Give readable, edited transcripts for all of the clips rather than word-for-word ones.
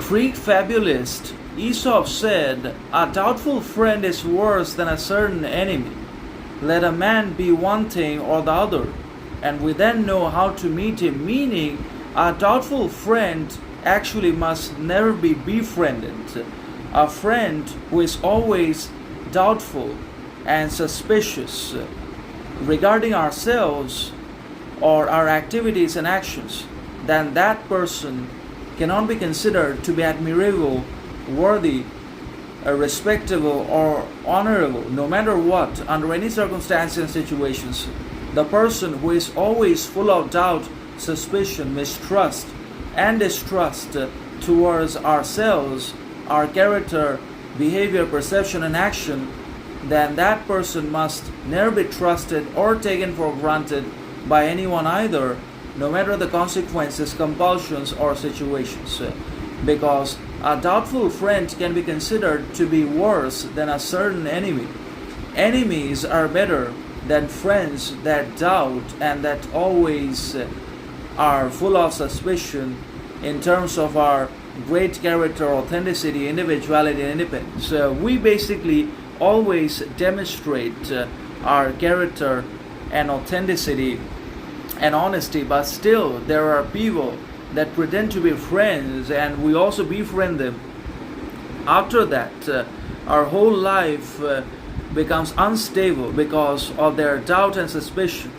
Greek fabulist Aesop said, "A doubtful friend is worse than a certain enemy. Let a man be one thing or the other, and we then know how to meet him," meaning a doubtful friend actually must never be befriended. A friend who is always doubtful and suspicious regarding ourselves or our activities and actions, then that person cannot be considered to be admirable, worthy, respectable, or honorable, no matter what, under any circumstances and situations. The person who is always full of doubt, suspicion, mistrust, and distrust towards ourselves, our character, behavior, perception, and action, then that person must never be trusted or taken for granted by anyone either, no matter the consequences, compulsions, or situations. Because a doubtful friend can be considered to be worse than a certain enemy. Enemies are better than friends that doubt and that always are full of suspicion in terms of our great character, authenticity, individuality, and independence. We basically always demonstrate our character and authenticity and honesty, but still there are people that pretend to be friends and we also befriend them. After that, our whole life becomes unstable because of their doubt and suspicion.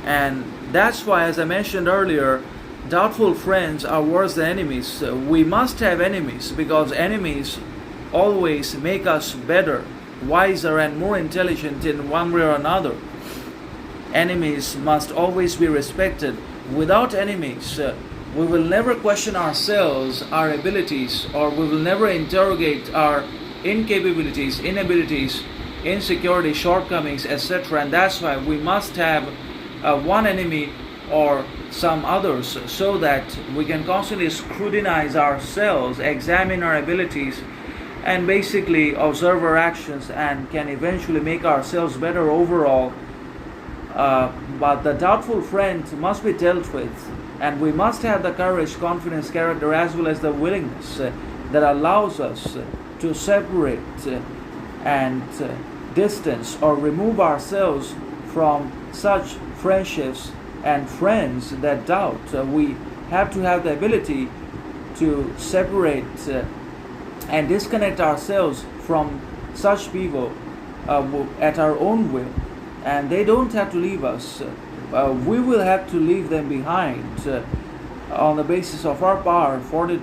And that's why, as I mentioned earlier, doubtful friends are worse than enemies. We must have enemies because enemies always make us better, wiser, and more intelligent in one way or another. Enemies must always be respected. Without enemies, we will never question ourselves, our abilities, or we will never interrogate our incapabilities, inabilities, insecurities, shortcomings, etc. And that's why we must have one enemy or some others, so that we can constantly scrutinize ourselves, examine our abilities, and basically observe our actions, and can eventually make ourselves better overall. But the doubtful friend must be dealt with, and we must have the courage, confidence, character, as well as the willingness that allows us to separate and distance or remove ourselves from such friendships and friends that doubt. We have to have the ability to separate and disconnect ourselves from such people at our own will. And they don't have to leave us. We will have to leave them behind on the basis of our power, fortitude,